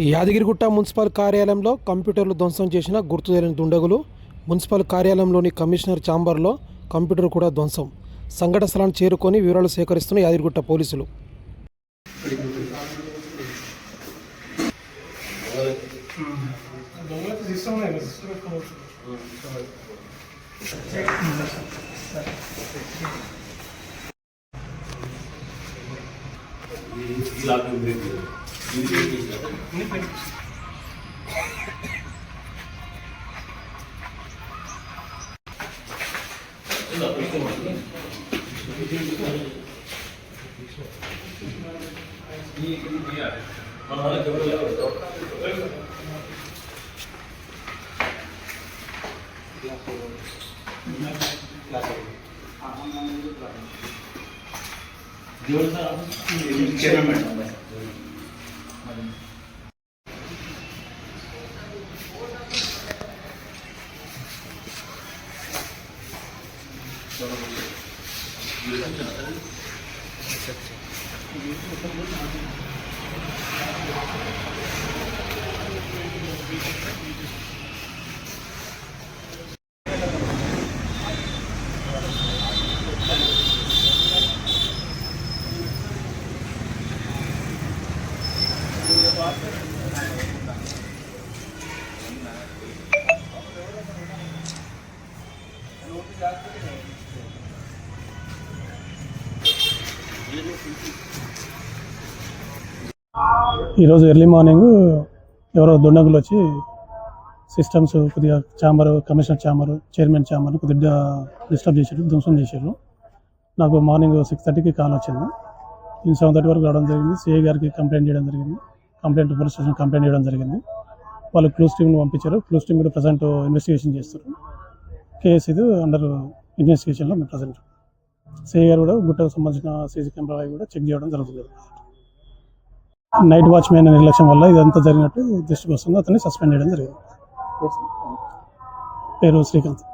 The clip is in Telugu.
యాదగిరిగుట్ట మున్సిపల్ కార్యాలయంలో కంప్యూటర్లు ధ్వంసం చేసిన గుర్తు తెలియని దుండగులు. మున్సిపల్ కార్యాలయంలోని కమిషనర్ ఛాంబర్లో కంప్యూటర్ కూడా ధ్వంసం. సంఘటన స్థలాన్ని చేరుకొని వివరాలు సేకరిస్తున్న యాదగిరిగుట్ట పోలీసులు. ఈరోజు ఎర్లీ మార్నింగ్ ఎవరో దుండగులు వచ్చి సిస్టమ్స్ కొద్దిగా chamber, commissioner chamber, chairman chamber కొద్దిగా డిస్టర్బ్ చేశారు, ధ్వంసం చేశారు. నాకు మార్నింగ్ 6:30కి కాల్ వచ్చింది. నేను 7:30 వరకు రావడం జరిగింది. సిఐ గారికి కంప్లైంట్ చేయడం జరిగింది. పోలీస్ స్టేషన్ కంప్లైంట్ చేయడం జరిగింది. వాళ్ళు క్లూస్ టీమ్ని పంపించారు. క్లూస్ టీమ్ కూడా ప్రజెంట్ ఇన్వెస్టిగేషన్ చేస్తారు. కేసు ఇది అండర్ ఇన్వెస్టిగేషన్లో మేము ప్రజెంట్. సిఐ గారు కూడా గుట్టకు సంబంధించిన సీసీ కెమెరా కూడా చెక్ చేయడం జరుగుతుంది. నైట్ వాచ్మెన్ నిర్లక్ష్యం వల్ల ఇదంతా జరిగినట్టు దృష్టికి వస్తుంది. అతన్ని సస్పెండ్ చేయడం జరిగింది. పేరు శ్రీకాంత్.